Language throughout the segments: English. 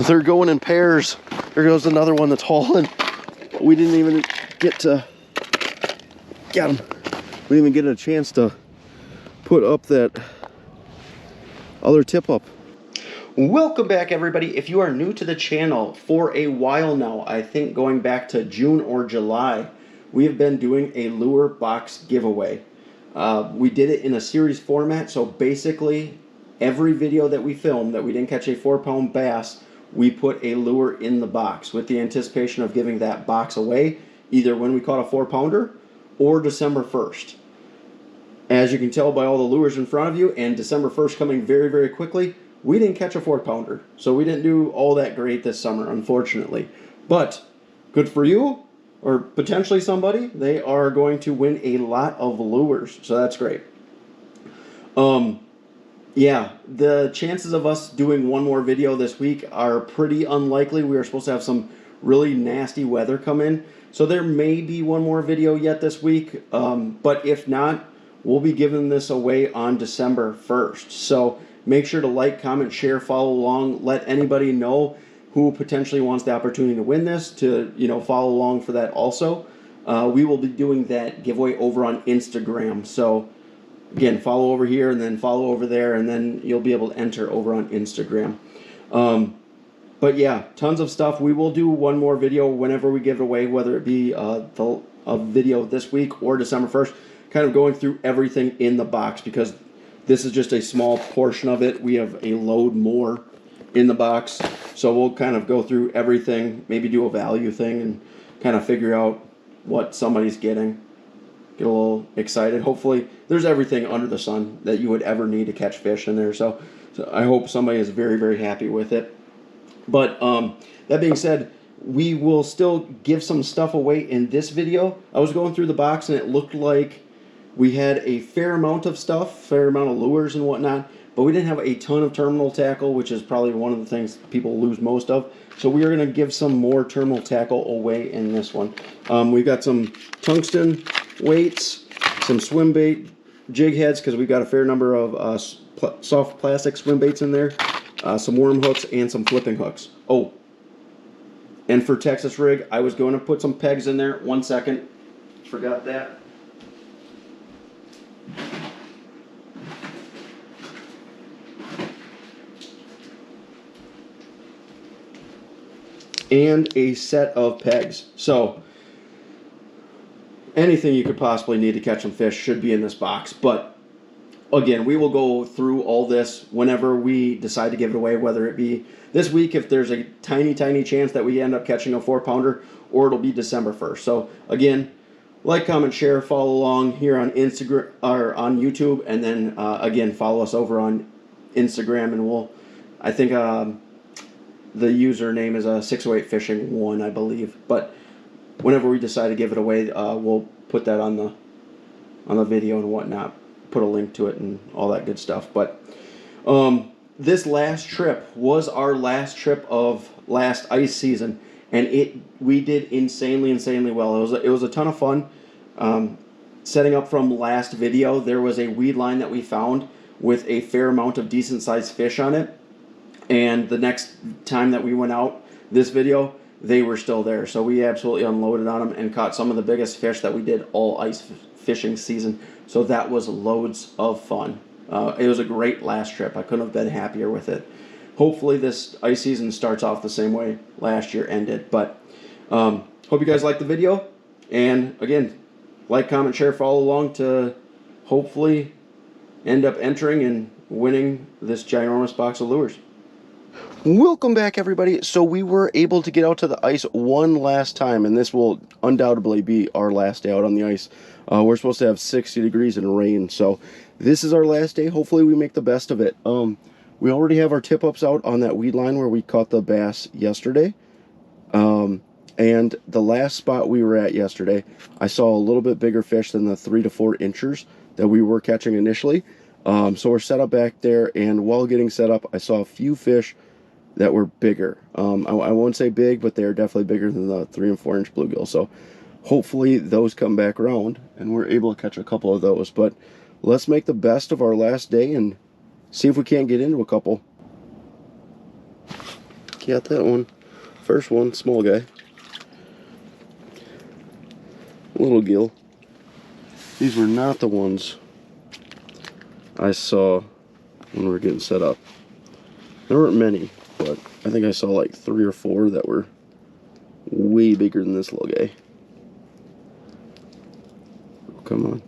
They're going in pairs. There goes another one that's hauling. We didn't even get to get him. We didn't even get a chance to put up that other tip up. Welcome back, everybody. If you are new to the channel, for a while now, I think going back to June or July, we have been doing a lure box giveaway. We did it in a series format, so basically every video that we filmed that we didn't catch a 4-pound bass, we put a lure in the box with the anticipation of giving that box away either when we caught a 4-pounder or December 1st. As you can tell by all the lures in front of you and December 1st coming very, very quickly, we didn't catch a 4-pounder. So we didn't do all that great this summer, unfortunately. But good for you, or potentially somebody. They are going to win a lot of lures, so that's great. Yeah, the chances of us doing one more video this week are pretty unlikely. We are supposed to have some really nasty weather come in, so there may be one more video yet this week, but if not, we'll be giving this away on December 1st. So make sure to like, comment, share, follow along, let anybody know who potentially wants the opportunity to win this to, follow along for that also. We will be doing that giveaway over on Instagram, so again, follow over here and then follow over there, and then you'll be able to enter over on Instagram. But yeah, tons of stuff. We will do one more video whenever we give it away, whether it be a video this week or December 1st, kind of going through everything in the box, because this is just a small portion of it. We have a load more in the box, so we'll kind of go through everything, maybe do a value thing and kind of figure out what somebody's getting. Get a little excited. Hopefully there's everything under the sun that you would ever need to catch fish in there, so I hope somebody is very, very happy with it. But that being said, we will still give some stuff away in this video. I was going through the box and it looked like we had a fair amount of stuff, fair amount of lures and whatnot, but we didn't have a ton of terminal tackle, which is probably one of the things people lose most of. So we are going to give some more terminal tackle away in this one. We've got some tungsten weights, some swim bait jig heads, because we've got a fair number of soft plastic swim baits in there, some worm hooks, and some flipping hooks. Oh, and for Texas rig, I was going to put some pegs in there. 1 second. Forgot that. And a set of pegs. So anything you could possibly need to catch some fish should be in this box. But again, we will go through all this whenever we decide to give it away, whether it be this week if there's a tiny, tiny chance that we end up catching a 4-pounder, or it'll be December 1st. So again, like, comment, share, follow along here on Instagram or on YouTube, and then again, follow us over on Instagram, and I think the username is 608 Fishing 1, I believe. But whenever we decide to give it away, we'll put that on the video and whatnot, put a link to it and all that good stuff. But this last trip was our last trip of last ice season, and we did insanely well. It was a ton of fun. Setting up from last video, there was a weed line that we found with a fair amount of decent sized fish on it. And the next time that we went out, this video, they were still there. So we absolutely unloaded on them and caught some of the biggest fish that we did all ice fishing season. So that was loads of fun. It was a great last trip. I couldn't have been happier with it. Hopefully this ice season starts off the same way last year ended. But hope you guys liked the video. And again, like, comment, share, follow along to hopefully end up entering and winning this ginormous box of lures. Welcome back, everybody. So we were able to get out to the ice one last time, and this will undoubtedly be our last day out on the ice. We're supposed to have 60 degrees and rain, so this is our last day. Hopefully we make the best of it. We already have our tip-ups out on that weed line where we caught the bass yesterday. And the last spot we were at yesterday, I saw a little bit bigger fish than the 3 to 4 inchers that we were catching initially. So we're set up back there, and while getting set up, I saw a few fish that were bigger. I won't say big, but they're definitely bigger than the 3 and 4 inch bluegill. So hopefully those come back around and we're able to catch a couple of those. But let's make the best of our last day and see if we can't get into a couple. got that one. First one, small guy. Little gill. These were not the ones I saw when we were getting set up. There weren't many, but I think I saw like 3 or 4 that were way bigger than this little guy. Oh, come on.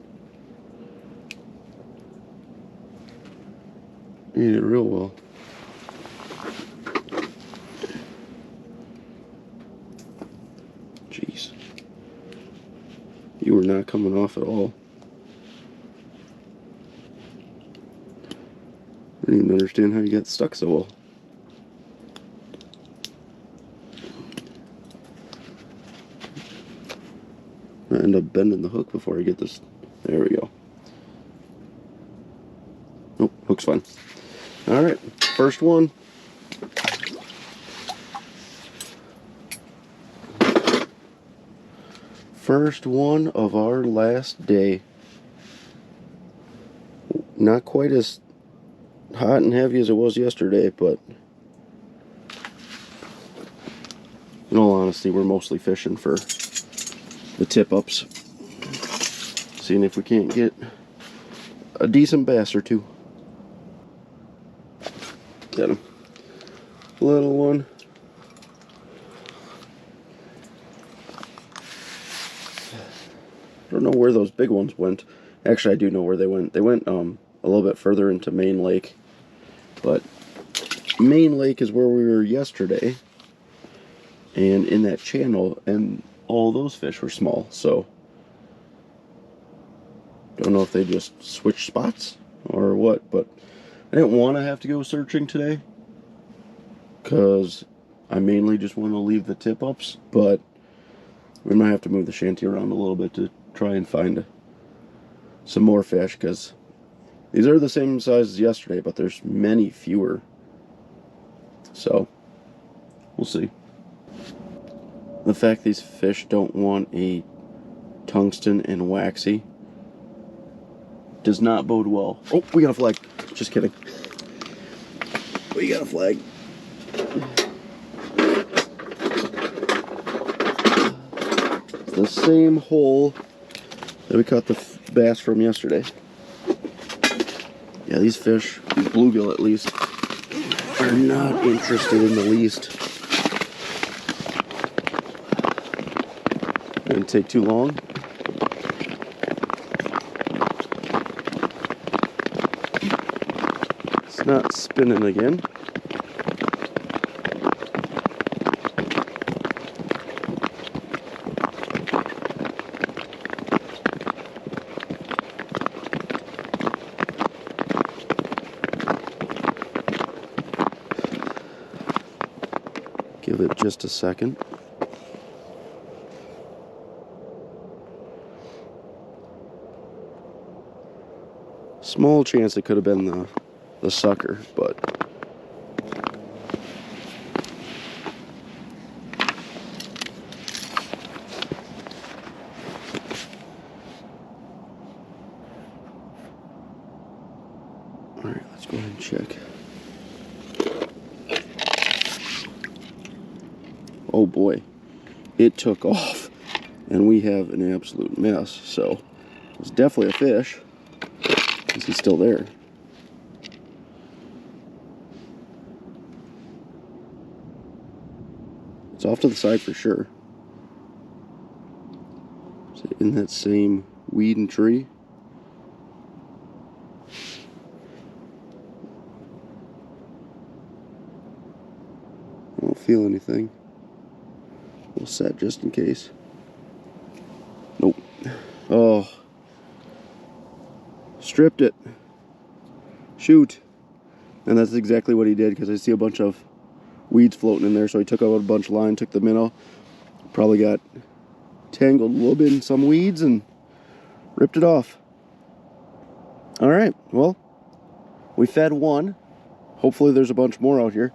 You did it real well. Jeez. You were not coming off at all. I didn't even understand how you got stuck so well. I end up bending the hook before I get this. There we go. Nope, hook's fine. Alright, first one. First one of our last day. Not quite as hot and heavy as it was yesterday, but in all honesty, we're mostly fishing for the tip-ups. Seeing if we can't get a decent bass or two. Got him. Little one. I don't know where those big ones went. Actually, I do know where they went. They went a little bit further into Main Lake. But Main Lake is where we were yesterday. And in that channel, and all those fish were small, so don't know if they just switched spots or what, but I didn't want to have to go searching today because I mainly just want to leave the tip-ups, but we might have to move the shanty around a little bit to try and find some more fish, because these are the same size as yesterday, but there's many fewer, so we'll see. The fact these fish don't want a tungsten and waxy does not bode well. Oh, we got a flag. Just kidding. We got a flag. It's the same hole that we caught the bass from yesterday. Yeah, these fish, bluegill at least, are not interested in the least. Didn't take too long. It's not spinning again. Give it just a second. Small chance it could have been the sucker, but all right, let's go ahead and check. Oh boy, it took off, and we have an absolute mess. So it's definitely a fish. Is he still there? It's off to the side for sure. Is it in that same weed and tree? I don't feel anything. We'll set just in case. Nope. Oh. Stripped it. Shoot. And that's exactly what he did, because I see a bunch of weeds floating in there, so he took out a bunch of line, took the minnow, probably got tangled a little bit in some weeds and ripped it off. Alright, well, we fed one. Hopefully there's a bunch more out here.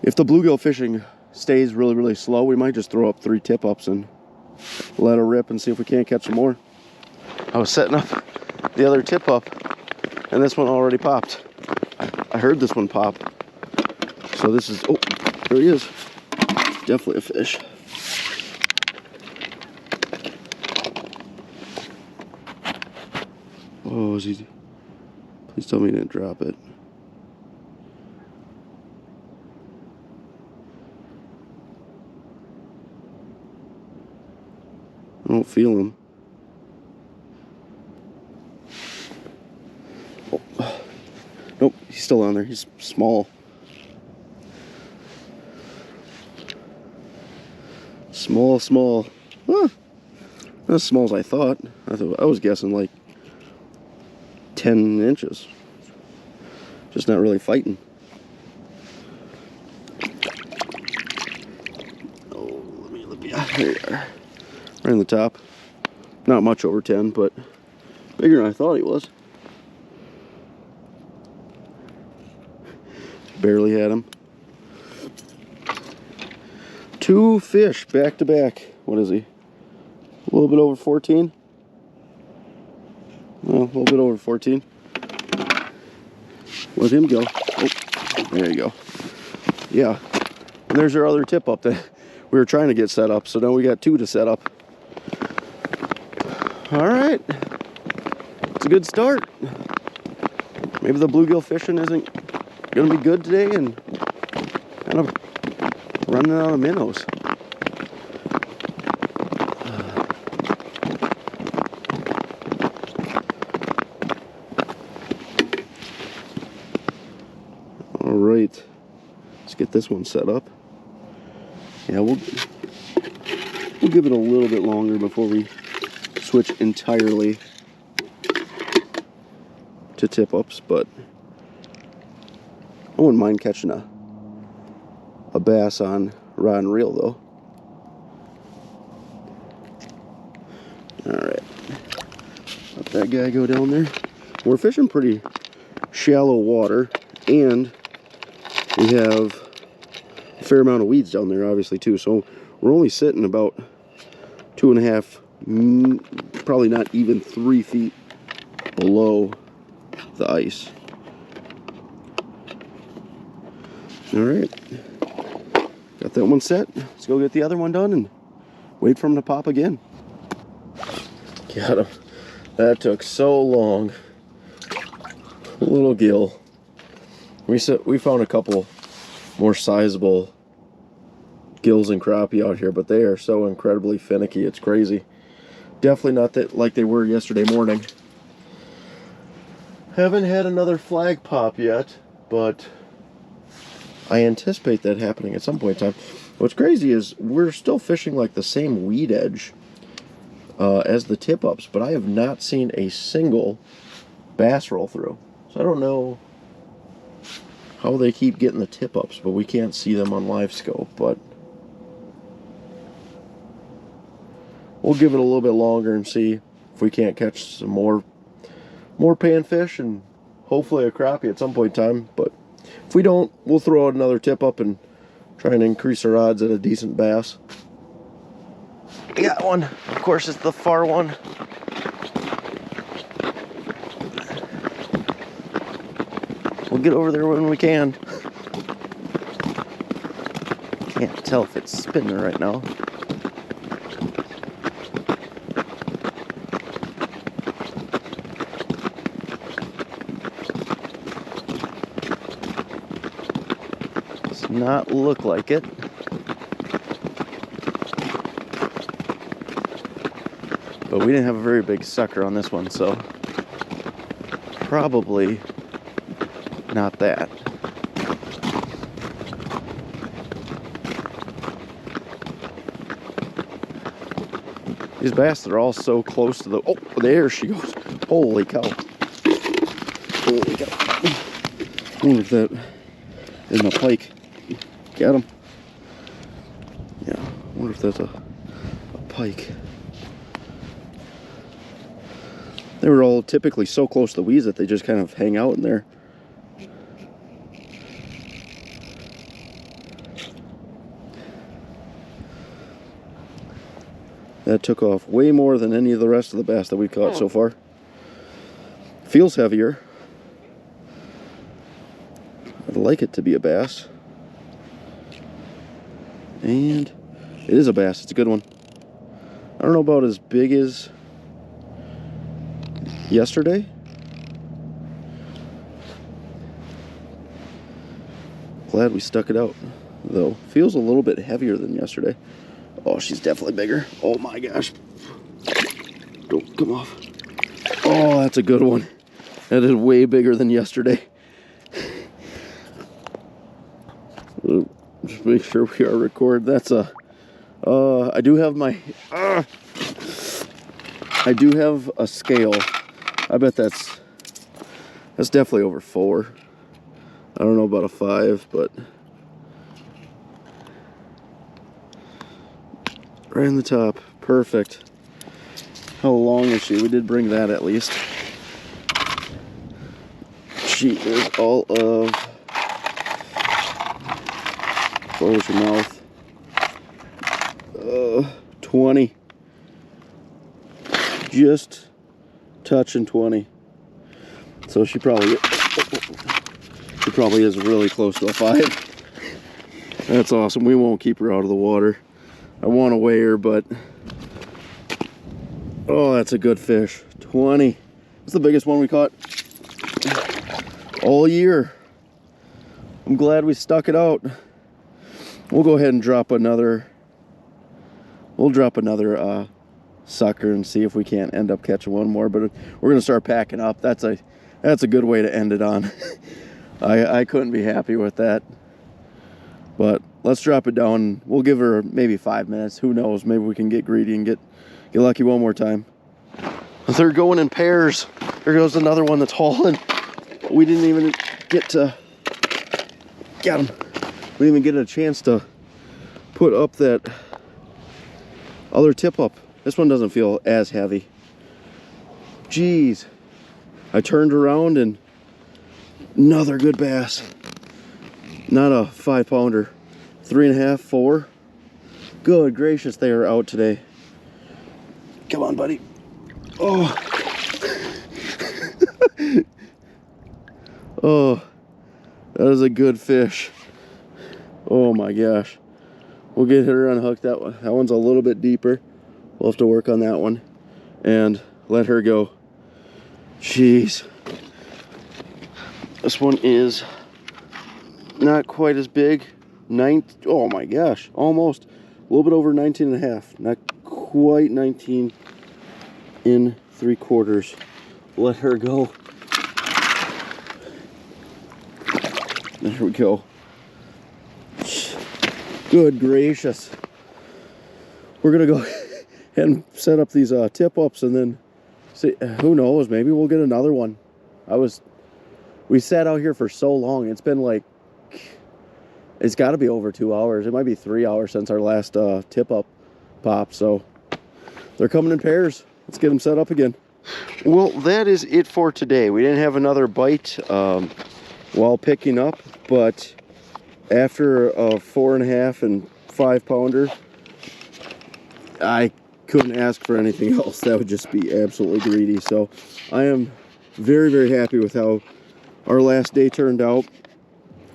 If the bluegill fishing stays really, really slow, we might just throw up 3 tip-ups and let her rip and see if we can't catch some more. I was setting up the other tip-up, and this one already popped. I heard this one pop. So this is, oh, There he is. Definitely a fish. Oh, is he? Please tell me he didn't drop it. I don't feel him. Oh. Nope, he's still on there. He's small. Small. Ah, not as small as I thought. I was guessing like 10 inches. Just not really fighting. Oh, let me. There you are. Right on the top. Not much over 10, but bigger than I thought he was. Barely had him. 2 fish back to back. What is he? A little bit over 14? Well, a little bit over 14. Let him go. Oh, there you go. Yeah. And there's our other tip up that we were trying to get set up. So now we got 2 to set up. All right. It's a good start. Maybe the bluegill fishing isn't going to be good today and kind of running out of minnows. All right, let's get this one set up. Yeah, we'll give it a little bit longer before we switch entirely to tip-ups, but I wouldn't mind catching a bass on rod and reel though. All right, let that guy go down there. We're fishing pretty shallow water, and we have a fair amount of weeds down there obviously too, so we're only sitting about 2.5, probably not even 3 feet below the ice. All right, got that one set. Let's go get the other one done and wait for him to pop again. Got him. That took so long. Little gill. We found a couple more sizable gills and crappie out here, but they are so incredibly finicky. It's crazy. Definitely not that like they were yesterday morning. Haven't had another flag pop yet, but I anticipate that happening at some point in time. What's crazy is we're still fishing like the same weed edge as the tip-ups, but I have not seen a single bass roll through. So I don't know how they keep getting the tip-ups, but we can't see them on live scope. But we'll give it a little bit longer and see if we can't catch some more panfish and hopefully a crappie at some point in time. But if we don't, we'll throw out another tip-up and try and increase our odds at a decent bass. We got one. Of course, it's the far one. We'll get over there when we can. Can't tell if it's spinning right now. Does not look like it. But we didn't have a very big sucker on this one, so probably not that. These bass are all so close to the... Oh, there she goes. Holy cow. Holy cow. I wonder if that isn't a pike. Got him. Yeah, I wonder if that's a pike. They were all typically so close to the weeds that they just kind of hang out in there. That took off way more than any of the rest of the bass that we caught so far. Feels heavier. I'd like it to be a bass. And it is a bass. It's a good one. I don't know about as big as yesterday. Glad we stuck it out, though. Feels a little bit heavier than yesterday. Oh, she's definitely bigger. Oh my gosh. Don't come off. Oh, that's a good one. That is way bigger than yesterday. Just make sure we are recording. That's a, I do have my, I do have a scale. I bet that's definitely over 4. I don't know about a 5, but right in the top. Perfect. How long is she? We did bring that at least. She is all of, close your mouth. 20. Just touching 20. So she probably is really close to a 5. That's awesome. We won't keep her out of the water. I want to weigh her, but oh, that's a good fish. 20. That's the biggest one we caught all year. I'm glad we stuck it out. We'll go ahead and drop another. We'll drop another sucker and see if we can't end up catching one more. But we're gonna start packing up. That's a good way to end it on. I couldn't be happy with that. But let's drop it down. We'll give her maybe 5 minutes. Who knows? Maybe we can get greedy and get lucky one more time. They're going in pairs. There goes another one that's hauling. We didn't even get to get him. We didn't even get a chance to put up that other tip up. This one doesn't feel as heavy. Jeez. I turned around and another good bass. Not a 5-pounder. 3.5, 4. Good gracious, they are out today. Come on, buddy. Oh. Oh, that is a good fish. Oh my gosh. We'll get her unhooked. That one's a little bit deeper. We'll have to work on that one and let her go. Jeez. This one is not quite as big. Oh my gosh, almost a little bit over 19.5. Not quite 19 3/4. Let her go. There we go. Good gracious. We're gonna go and set up these tip ups and then see, who knows, maybe we'll get another one. We sat out here for so long. It's been like, it's got to be over 2 hours. It might be 3 hours since our last tip up pop. So they're coming in pairs. Let's get them set up again. Well, that is it for today. We didn't have another bite while picking up, but after a 4.5 and 5-pounder, I couldn't ask for anything else. That would just be absolutely greedy. So I am very, very happy with how our last day turned out.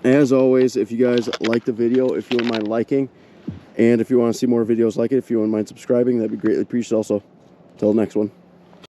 As always, if you guys like the video, if you wouldn't mind liking, and if you want to see more videos like it, if you wouldn't mind subscribing, that'd be greatly appreciated also. Till the next one.